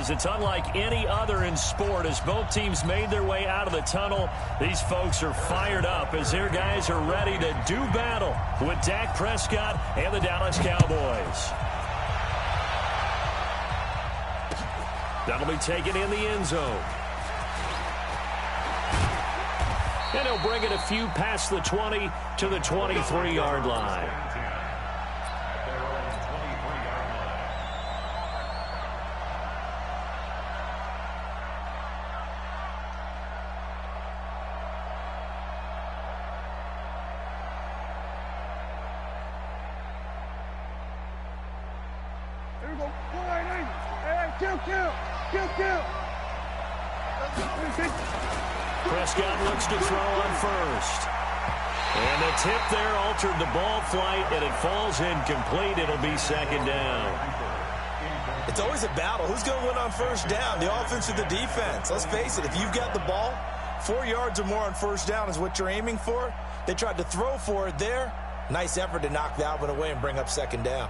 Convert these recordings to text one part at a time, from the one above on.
is it's unlike any other in sport. As both teams made their way out of the tunnel, these folks are fired up as their guys are ready to do battle with Dak Prescott and the Dallas Cowboys. That'll be taken in the end zone. And he'll bring it a few past the 20 to the 23-yard line. Prescott looks to throw on first. And the tip there altered the ball flight, and it falls incomplete. It'll be second down. It's always a battle. Who's going to win on first down, the offense or the defense? Let's face it, if you've got the ball, 4 yards or more on first down is what you're aiming for. They tried to throw for it there. Nice effort to knock that one away and bring up second down.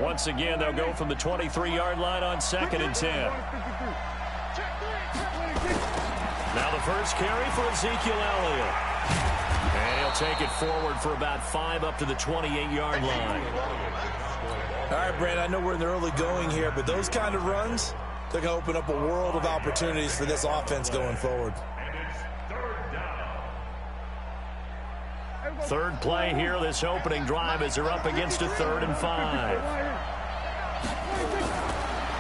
Once again, they'll go from the 23-yard line on 2nd and 10. Now the first carry for Ezekiel Elliott. And he'll take it forward for about 5 up to the 28-yard line. All right, Brand, I know we're in the early going here, but those kind of runs, they're going to open up a world of opportunities for this offense going forward. Third play here, this opening drive, as they're up against a 3rd and 5.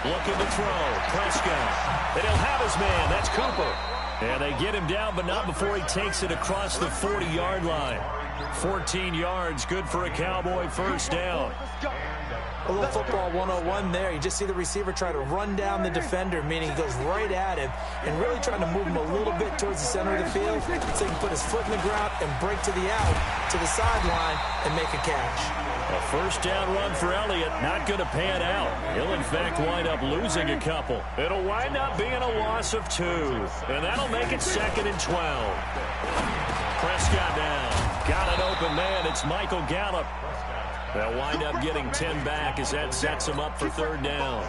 Looking to throw, Prescott. And he'll have his man, that's Cooper. And they get him down, but not before he takes it across the 40-yard line. 14 yards, good for a Cowboy first down. A little football 101 there. You just see the receiver try to run down the defender, meaning he goes right at him and really trying to move him a little bit towards the center of the field so he can put his foot in the ground and break to the out, to the sideline, and make a catch. A first down run for Elliott, not going to pan out. He'll, in fact, wind up losing a couple. It'll wind up being a loss of 2, and that'll make it 2nd and 12. Prescott down. Got an open man. It's Michael Gallup. They'll wind up getting 10 back as that sets him up for 3rd down.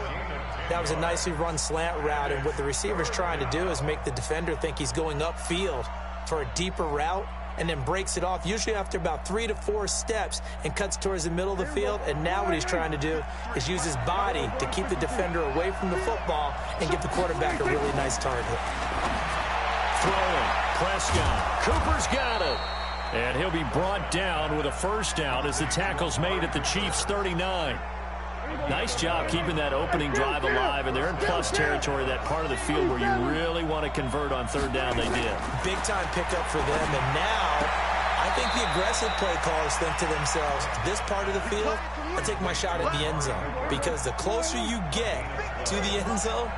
That was a nicely run slant route, and what the receiver's trying to do is make the defender think he's going upfield for a deeper route, and then breaks it off, usually after about 3 to 4 steps, and cuts towards the middle of the field. And now what he's trying to do is use his body to keep the defender away from the football and give the quarterback a really nice target. Throwing, Prescott. Cooper's got it. And he'll be brought down with a first down as the tackle's made at the Chiefs' 39. Nice job keeping that opening drive alive, and they're in plus territory, that part of the field where you really want to convert on 3rd down. They did. Big-time pickup for them, and now I think the aggressive play callers think to themselves, this part of the field, I'll take my shot at the end zone, because the closer you get to the end zone,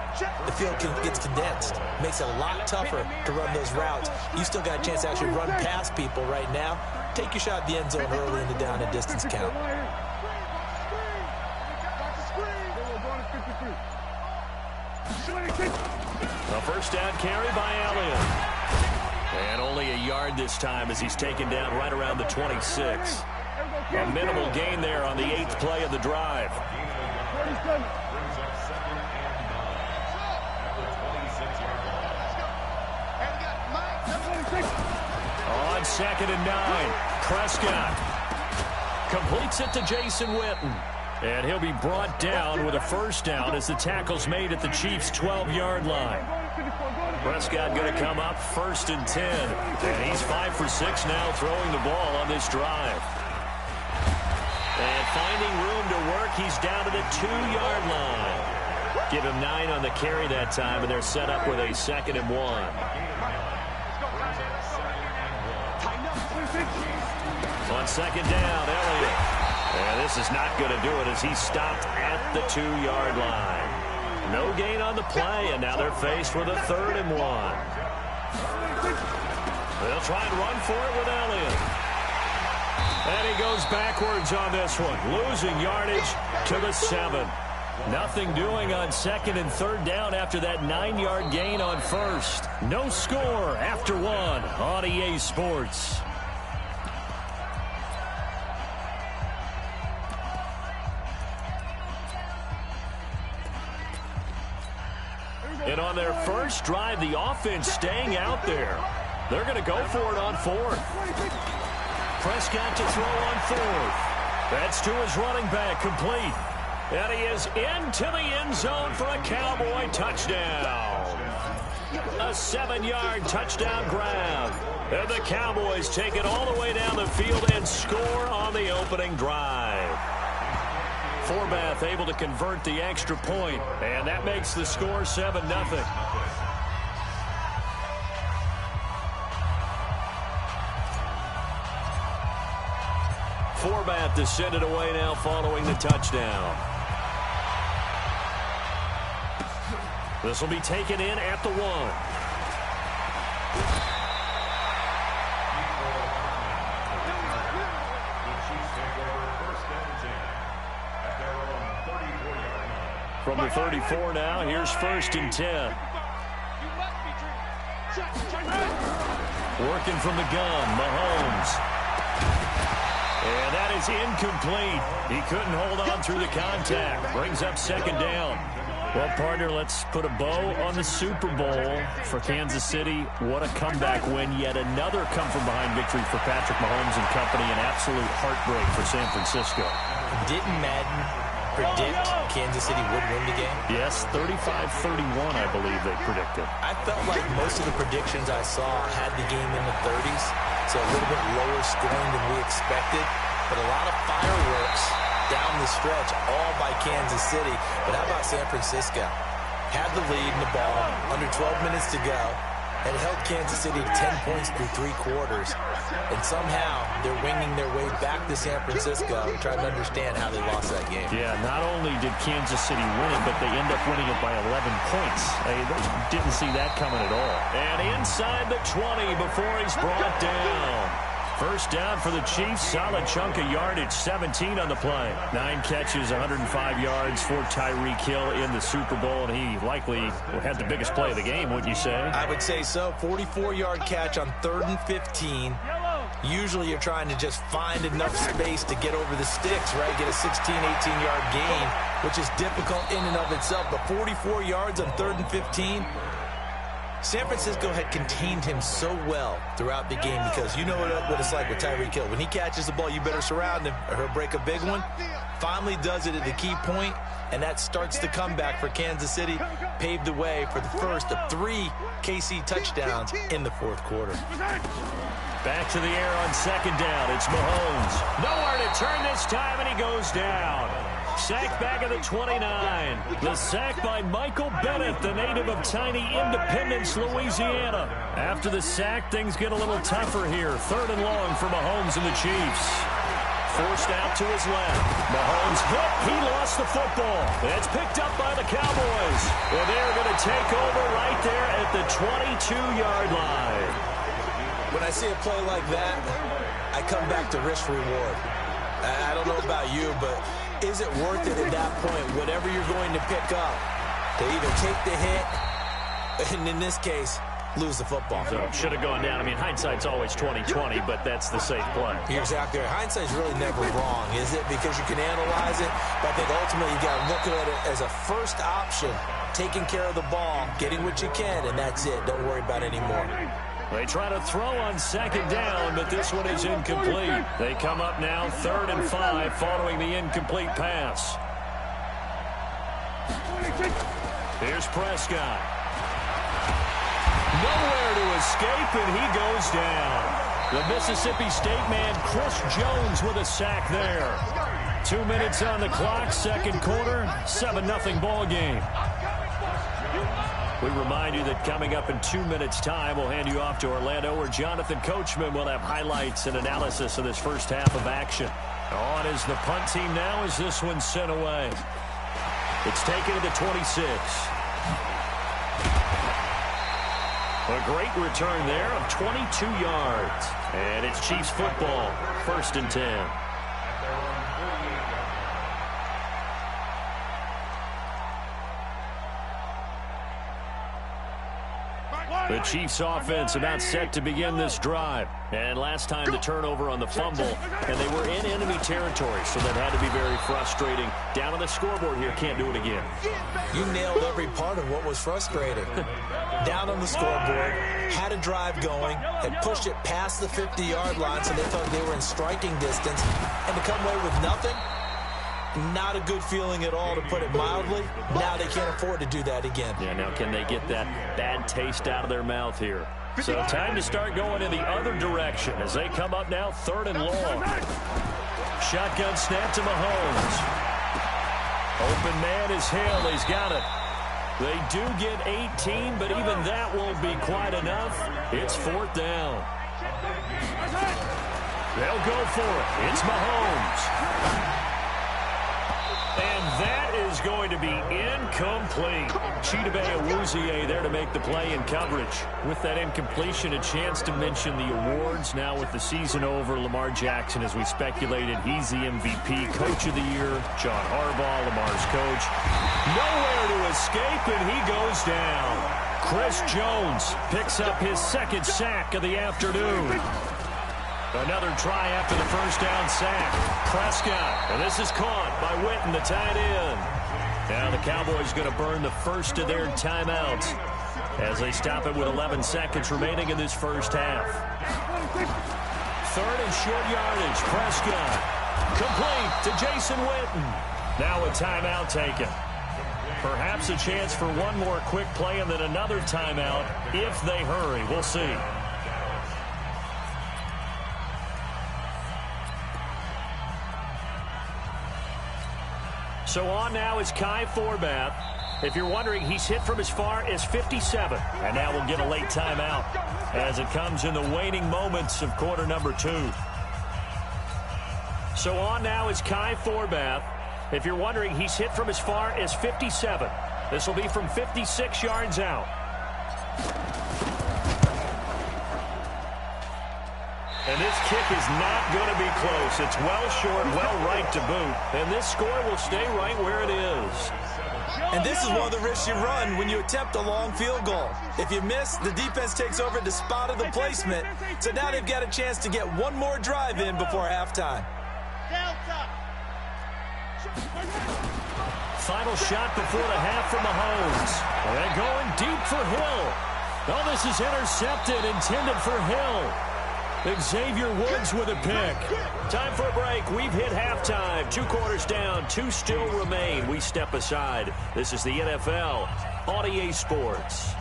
the field gets condensed. Makes it a lot tougher to run those routes. You still got a chance to actually run past people right now. Take your shot at the end zone early in the down and distance count. A first down carry by Elliott. And only a yard this time as he's taken down right around the 26. A minimal gain there on the 8th play of the drive. On 2nd and 9, Prescott completes it to Jason Witten. And he'll be brought down with a first down as the tackle's made at the Chiefs' 12-yard line. Prescott going to come up 1st and 10. And he's 5 for 6 now throwing the ball on this drive. And finding room to work, he's down to the 2-yard line. Give him 9 on the carry that time, and they're set up with a 2nd and 1. On 2nd down, Elliott. And this is not going to do it as he's stopped at the 2-yard line. No gain on the play, and now they're faced with a 3rd and 1. They'll try and run for it with Elliott. And he goes backwards on this one, losing yardage to the 7. Nothing doing on 2nd and 3rd down after that 9-yard gain on 1st. No score after 1 on EA Sports. And on their first drive, the offense staying out there. They're going to go for it on fourth. Prescott to throw on fourth. That's to his running back, complete. And he is into the end zone for a Cowboy touchdown. A 7-yard touchdown grab. And the Cowboys take it all the way down the field and score on the opening drive. Forbath able to convert the extra point, and that makes the score 7-0. Forbath to send it away now following the touchdown. This will be taken in at the 1. From the 34 now, here's 1st and 10. Working from the gun, Mahomes. And that is incomplete. He couldn't hold on through the contact. Brings up 2nd down. Well, partner, let's put a bow on the Super Bowl for Kansas City. What a comeback win. Yet another come-from-behind victory for Patrick Mahomes and company. An absolute heartbreak for San Francisco. Didn't Madden predict Kansas City would win the game? Yes, 35-31, I believe they predicted. I felt like most of the predictions I saw had the game in the 30s, so a little bit lower scoring than we expected, but a lot of fireworks down the stretch, all by Kansas City. But how about San Francisco? Had the lead in the ball, under 12 minutes to go, and held Kansas City to 10 points through 3 quarters. And somehow they're winging their way back to San Francisco, trying to understand how they lost that game. Yeah, not only did Kansas City win it, but they end up winning it by 11 points. They didn't see that coming at all. And inside the 20 before he's brought down. First down for the Chiefs. Solid chunk of yardage, 17 on the play. 9 catches, 105 yards for Tyreek Hill in the Super Bowl, and he likely had the biggest play of the game, wouldn't you say? I would say so. 44-yard catch on 3rd and 15. Usually you're trying to just find enough space to get over the sticks, right? Get a 16, 18-yard gain, which is difficult in and of itself. But 44 yards on 3rd and 15. San Francisco had contained him so well throughout the game because you know what it's like with Tyreek Hill. When he catches the ball, you better surround him or he'll break a big one. Finally does it at the key point, and that starts the comeback for Kansas City. Paved the way for the first of 3 KC touchdowns in the 4th quarter. Back to the air on 2nd down. It's Mahomes. Nowhere to turn this time, and he goes down. Sacked back at the 29. The sack by Michael Bennett, the native of tiny Independence, Louisiana. After the sack, things get a little tougher here. 3rd and long for Mahomes and the Chiefs. Forced out to his left. Mahomes hit. He lost the football. It's picked up by the Cowboys. And they're going to take over right there at the 22-yard line. When I see a play like that, I come back to risk-reward. I don't know about you, but is it worth it at that point, whatever you're going to pick up, to either take the hit, and in this case, lose the football? So should have gone down. I mean, hindsight's always 20/20, but that's the safe play. You're exactly right. Hindsight's really never wrong, is it? Because you can analyze it, but I think ultimately you got to look at it as a first option, taking care of the ball, getting what you can, and that's it. Don't worry about any more. They try to throw on 2nd down, but this one is incomplete. They come up now 3rd and 5 following the incomplete pass. Here's Prescott. Nowhere to escape, and he goes down. The Mississippi State man, Chris Jones, with a sack there. 2 minutes on the clock, 2nd quarter, 7-0 ball game. We remind you that coming up in 2 minutes' time, we'll hand you off to Orlando, where Jonathan Coachman will have highlights and analysis of this first half of action. On is the punt team now as this one's sent away. It's taken to the 26. A great return there of 22 yards. And it's Chiefs football, 1st and 10. The Chiefs offense about set to begin this drive. And last time the turnover on the fumble, and they were in enemy territory, so that had to be very frustrating. Down on the scoreboard here, can't do it again. You nailed every part of what was frustrating. Down on the scoreboard, had a drive going, had pushed it past the 50-yard line, so they thought they were in striking distance, and to come away with nothing, not a good feeling at all, to put it mildly. Now they can't afford to do that again. Yeah, now can they get that bad taste out of their mouth here? So time to start going in the other direction as they come up now, 3rd and long. Shotgun snap to Mahomes. Open man is Hill. He's got it. They do get 18, but even that won't be quite enough. It's 4th down. They'll go for it. It's Mahomes. And that is going to be incomplete. Chidobe Awuzie there to make the play in coverage. With that incompletion, a chance to mention the awards. Now with the season over, Lamar Jackson, as we speculated, he's the MVP, Coach of the Year. John Harbaugh, Lamar's coach. Nowhere to escape, and he goes down. Chris Jones picks up his 2nd sack of the afternoon. Another try after the first down sack. Prescott, and this is caught by Witten, the tight end. Now the Cowboys going to burn the first of their timeouts as they stop it with 11 seconds remaining in this first half. 3rd and short yardage. Prescott. Complete to Jason Witten. Now a timeout taken. Perhaps a chance for one more quick play and then another timeout if they hurry. We'll see. So on now is Kai Forbath. If you're wondering, he's hit from as far as 57. And now we'll get a late timeout as it comes in the waning moments of quarter number 2. So on now is Kai Forbath. If you're wondering, he's hit from as far as 57. This will be from 56 yards out. And this kick is not going to be close. It's well short, well right to boot. And this score will stay right where it is. And this is one of the risks you run when you attempt a long field goal. If you miss, the defense takes over at the spot of the placement. So now they've got a chance to get one more drive in before halftime. Final shot before the half from Mahomes. And they're going deep for Hill. Oh, this is intercepted, intended for Hill. Xavier Woods with a pick. Time for a break. We've hit halftime. 2 quarters down. 2 still remain. We step aside. This is the NFL on EA Sports.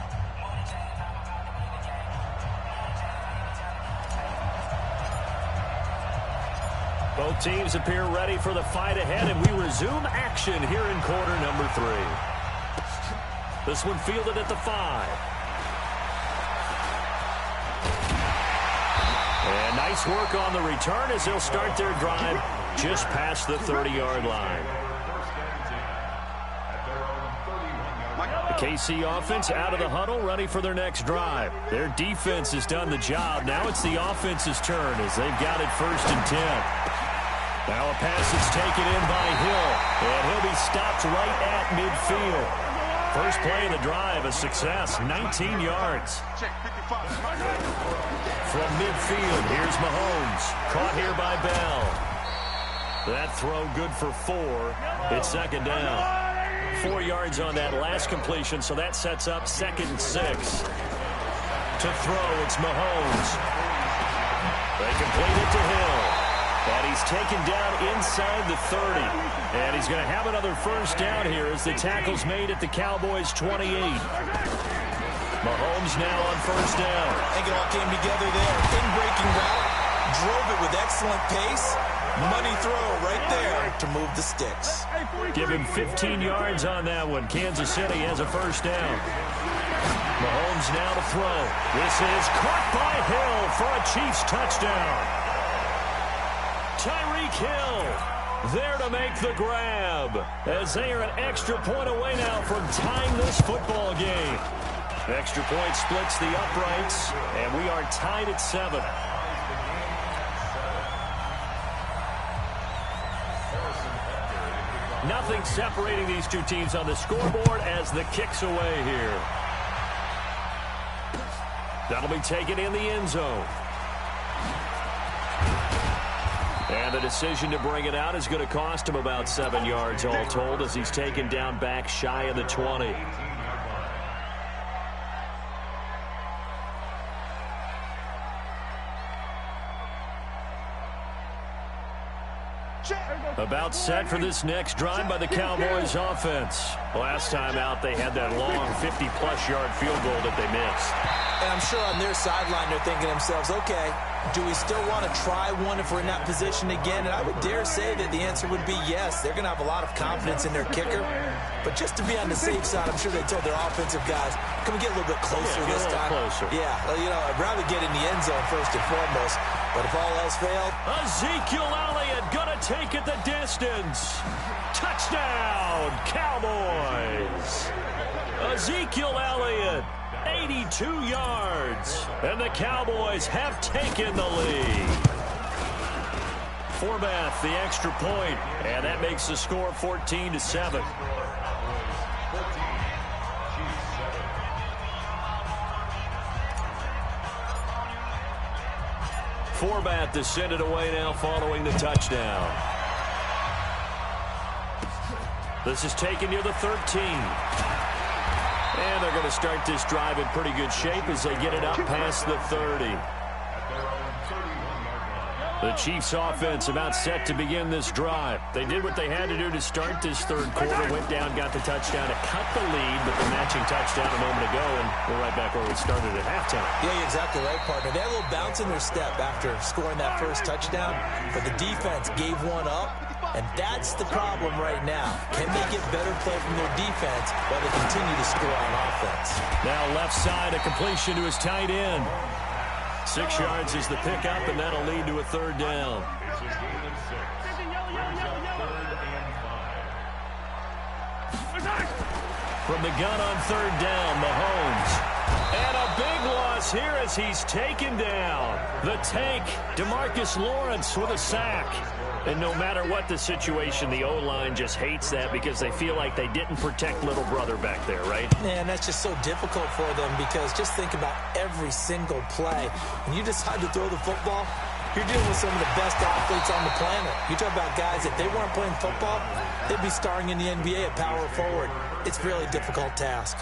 Both teams appear ready for the fight ahead, and we resume action here in quarter number 3. This one fielded at the 5. And nice work on the return as they'll start their drive just past the 30-yard line. The KC offense out of the huddle, ready for their next drive. Their defense has done the job. Now it's the offense's turn as they've got it 1st and 10. Now a pass is taken in by Hill, and he'll be stopped right at midfield. First play of the drive, a success, 19 yards. From midfield, here's Mahomes. Caught here by Bell. That throw good for 4. It's 2nd down. 4 yards on that last completion, so that sets up 2nd and 6. To throw, it's Mahomes. They complete it to Hill. And he's taken down inside the 30. And he's going to have another first down here as the tackle's made at the Cowboys' 28. Mahomes now on first down. I think it all came together there. In-breaking route, drove it with excellent pace. Money throw right there to move the sticks. Give him 15 yards on that one. Kansas City has a first down. Mahomes now to throw. This is caught by Hill for a Chiefs touchdown. Tyreek Hill there to make the grab as they are an extra point away now from tying this football game. The extra point splits the uprights, and we are tied at 7. Nothing separating these two teams on the scoreboard as the kick's away here. That'll be taken in the end zone. And the decision to bring it out is going to cost him about 7 yards all told as he's taken down back shy of the 20. About set for this next drive by the Cowboys offense. Last time out, they had that long 50-plus yard field goal that they missed. And I'm sure on their sideline, they're thinking to themselves, okay, do we still want to try one if we're in that position again? And I would dare say that the answer would be yes. They're going to have a lot of confidence in their kicker. But just to be on the safe side, I'm sure they told their offensive guys, can we get a little bit closer this time? Closer. Yeah, well, I'd rather get in the end zone first and foremost. But if all else failed, Ezekiel Elliott going to take it the distance. Touchdown, Cowboys. Ezekiel Elliott, 82 yards. And the Cowboys have taken the lead. Forbath, the extra point, and that makes the score 14-7. Forbath to send it away now following the touchdown. This is taken near the 13. And they're going to start this drive in pretty good shape as they get it up past the 30. The Chiefs offense about set to begin this drive. They did what they had to do to start this third quarter. Went down, got the touchdown to cut the lead, but the matching touchdown a moment ago, and we're right back where we started at halftime. Yeah, you're exactly right, partner. They had a little bounce in their step after scoring that first touchdown, but the defense gave one up, and that's the problem right now. Can they get better play from their defense while they continue to score on offense? Now left side, a completion to his tight end. 6 yards is the pickup, and that'll lead to a third down. From the gun on third down, Mahomes. And a big loss here as he's taken down. The tank, DeMarcus Lawrence with a sack. And no matter what the situation, the O-line just hates that because they feel like they didn't protect little brother back there, right? Man, that's just so difficult for them because just think about every single play. When you decide to throw the football, you're dealing with some of the best athletes on the planet. You talk about guys, if they weren't playing football, they'd be starring in the NBA at power forward. It's a really difficult task.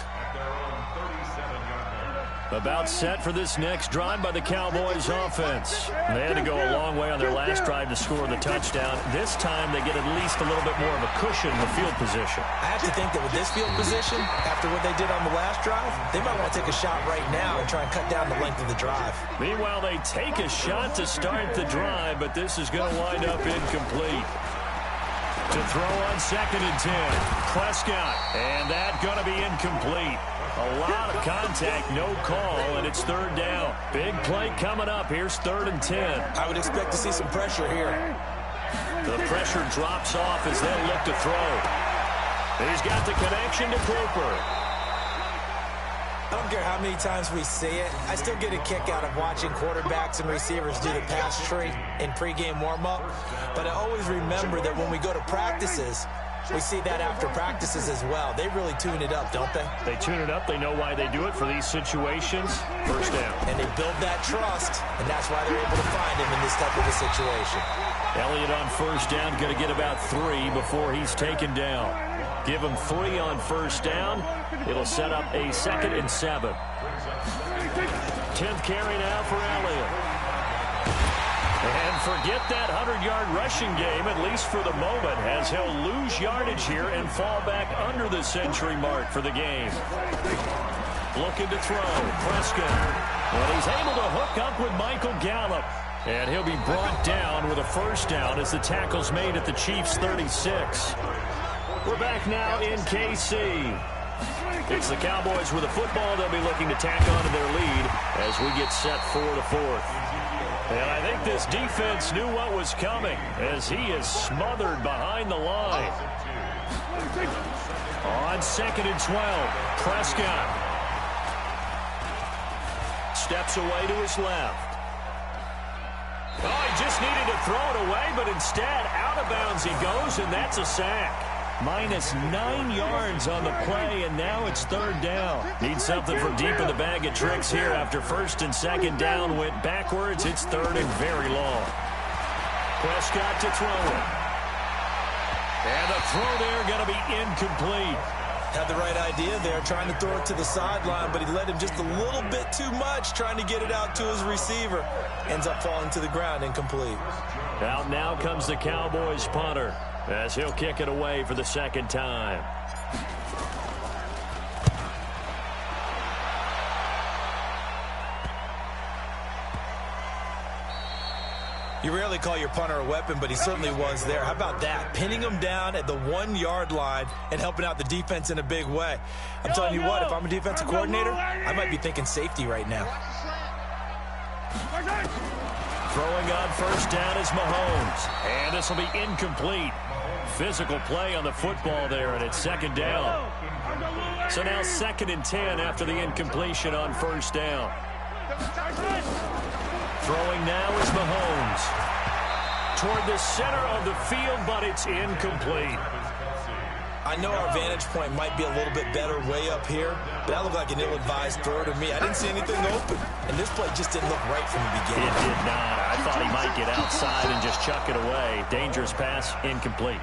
About set for this next drive by the Cowboys offense. They had to go a long way on their last drive to score the touchdown. This time they get at least a little bit more of a cushion in the field position. I have to think that with this field position, after what they did on the last drive, they might want to take a shot right now and try and cut down the length of the drive. Meanwhile, they take a shot to start the drive, but this is going to wind up incomplete. To throw on 2nd and 10. Prescott, and that's going to be incomplete. A lot of contact, no call, and it's third down. Big play coming up. Here's 3rd and 10. I would expect to see some pressure here. The pressure drops off as they look to throw. He's got the connection to Cooper. I don't care how many times we see it. I still get a kick out of watching quarterbacks and receivers do the pass tree in pregame warm-up. But I always remember that when we go to practices, we see that after practices as well. They really tune it up, don't they? They tune it up. They know why they do it for these situations. First down. And they build that trust, and that's why they're able to find him in this type of a situation. Elliott on first down, going to get about 3 before he's taken down. Give him 3 on first down. It'll set up a 2nd and 7. 10th carry now for Elliott. And forget that 100-yard rushing game, at least for the moment, as he'll lose yardage here and fall back under the century mark for the game. Looking to throw. Prescott. Well, he's able to hook up with Michael Gallup. And he'll be brought down with a first down as the tackle's made at the Chiefs' 36. We're back now in KC. It's the Cowboys with a football. They'll be looking to tack on to their lead as we get set for the 4th. And I think this defense knew what was coming as he is smothered behind the line. On 2nd and 12, Prescott steps away to his left. Oh, he just needed to throw it away, but instead, out of bounds he goes, and that's a sack. Minus 9 yards on the play, and now it's 3rd down. Need something from deep in the bag of tricks here after 1st and 2nd down went backwards. It's 3rd and very long. Prescott to throw it. And the throw there going to be incomplete. Had the right idea there, trying to throw it to the sideline, but he led him just a little bit too much, trying to get it out to his receiver. Ends up falling to the ground, incomplete. Out now comes the Cowboys punter, as he'll kick it away for the second time. You rarely call your punter a weapon, but he certainly was there. How about that? Pinning him down at the 1-yard line and helping out the defense in a big way. I'm telling you what, if I'm a defensive coordinator, I might be thinking safety right now. Throwing on first down is Mahomes. And this will be incomplete. Physical play on the football there, and it's second down. So now 2nd and 10 after the incompletion on first down. Throwing now is Mahomes. Toward the center of the field, but it's incomplete. I know our vantage point might be a little bit better way up here, but that looked like an ill-advised throw to me. I didn't see anything open, and this play just didn't look right from the beginning. It did not. I thought he might get outside and just chuck it away. Dangerous pass, incomplete.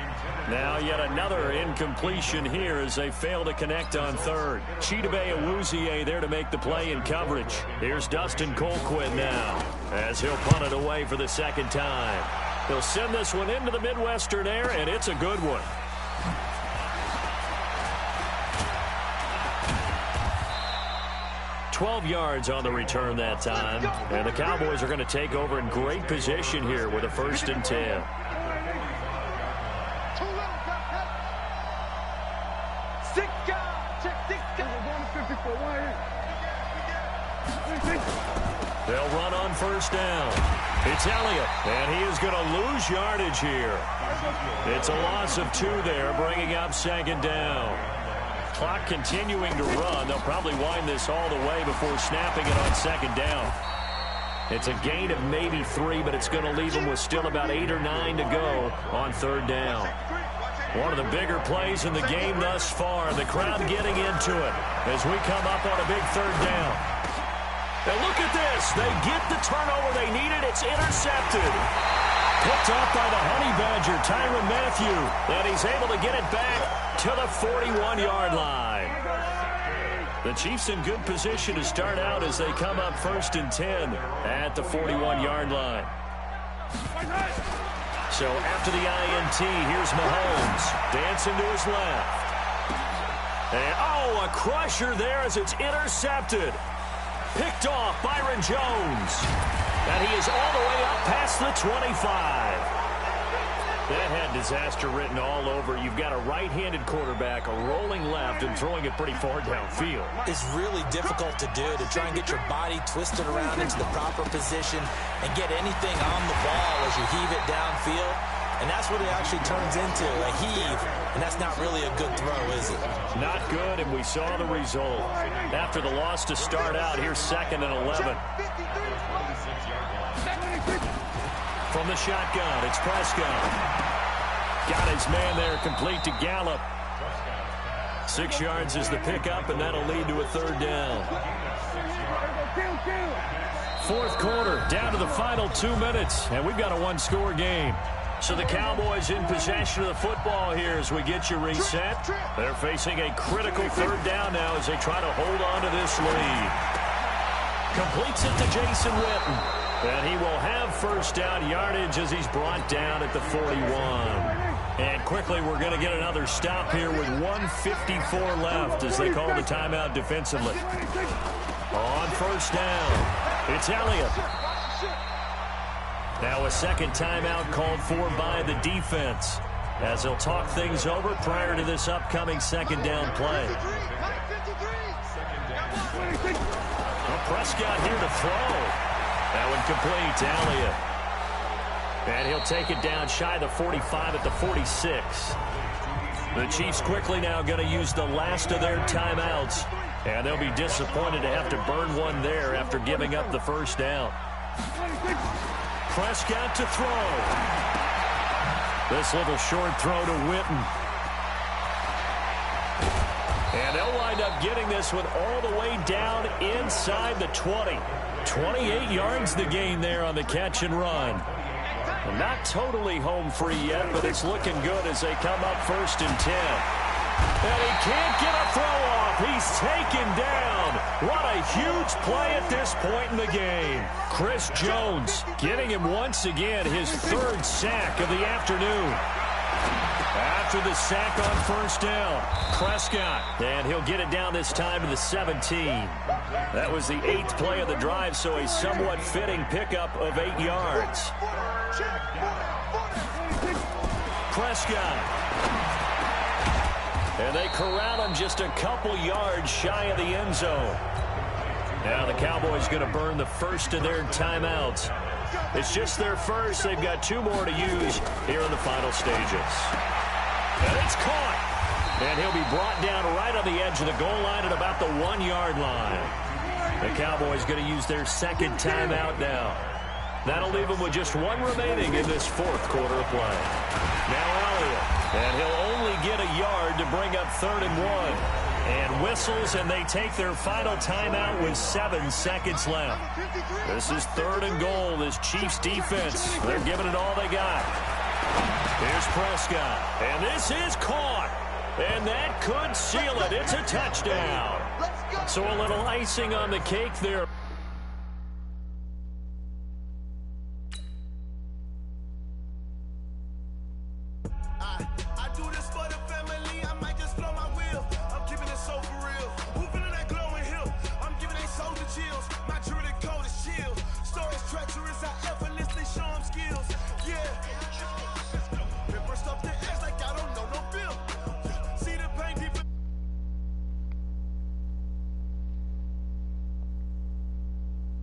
Now yet another incompletion here as they fail to connect on third. Chidobe Awuzie there to make the play in coverage. Here's Dustin Colquitt now as he'll punt it away for the second time. He'll send this one into the Midwestern air, and it's a good one. $12 yards on the return that time. And the Cowboys are going to take over in great position here with a 1st and 10. They'll run on first down. It's Elliott, and he is going to lose yardage here. It's a loss of 2 there, bringing up 2nd down. Clock continuing to run. They'll probably wind this all the way before snapping it on 2nd down. It's a gain of maybe 3, but it's going to leave them with still about 8 or 9 to go on 3rd down. One of the bigger plays in the game thus far. The crowd getting into it as we come up on a big 3rd down. And look at this. They get the turnover they needed. It's intercepted. Picked off by the Honey Badger, Tyrann Mathieu. And he's able to get it back to the 41-yard line. The Chiefs in good position to start out as they come up 1st and 10 at the 41-yard line. So after the INT, here's Mahomes dancing to his left. And, oh, a crusher there as it's intercepted. Picked off Byron Jones. And he is all the way up past the 25. That had disaster written all over. You've got a right-handed quarterback, a rolling left, and throwing it pretty far downfield. It's really difficult to do, to try and get your body twisted around into the proper position and get anything on the ball as you heave it downfield. And that's what it actually turns into, a heave. And that's not really a good throw, is it? Not good, and we saw the result. After the loss to start out, here's 2nd and 11. From the shotgun, it's Prescott. Got his man there, complete to Gallup. 6 yards is the pickup, and that'll lead to a 3rd down. 4th quarter, down to the final 2 minutes, and we've got a 1-score game. So the Cowboys in possession of the football here as we get you reset. They're facing a critical 3rd down now as they try to hold on to this lead. Completes it to Jason Witten. And he will have 1st down yardage as he's brought down at the 41. And quickly we're going to get another stop here with 1:54 left as they call the timeout defensively. On 1st down, it's Elliott. Now a 2nd timeout called for by the defense as they'll talk things over prior to this upcoming 2nd down play. Well, Prescott here to throw. That one complete to Elliott. And he'll take it down shy of the 45 at the 46. The Chiefs quickly now going to use the last of their timeouts. And they'll be disappointed to have to burn one there after giving up the 1st down. Prescott to throw. This little short throw to Witten. And they'll wind up getting this one all the way down inside the 20. 28 yards the gain there on the catch and run. Not totally home free yet, but it's looking good as they come up 1st and 10. And he can't get a throw off. He's taken down. What a huge play at this point in the game. Chris Jones getting him once again his 3rd sack of the afternoon. After the sack on 1st down, Prescott. And he'll get it down this time to the 17. That was the 8th play of the drive, so a somewhat fitting pickup of 8 yards. Prescott. And they corral him just a couple yards shy of the end zone. Now the Cowboys going to burn the first of their timeouts. It's just their first. They've got 2 more to use here in the final stages. And it's caught. And he'll be brought down right on the edge of the goal line at about the 1-yard line. The Cowboys going to use their 2nd timeout now. That'll leave them with just 1 remaining in this 4th quarter of play. Now Elliott. And he'll only get a yard to bring up 3rd and 1. And whistles, and they take their final timeout with 7 seconds left. This is 3rd and goal. This Chiefs defense, they're giving it all they got. Here's Prescott. And this is caught. And that could seal it. It's a touchdown. So a little icing on the cake there.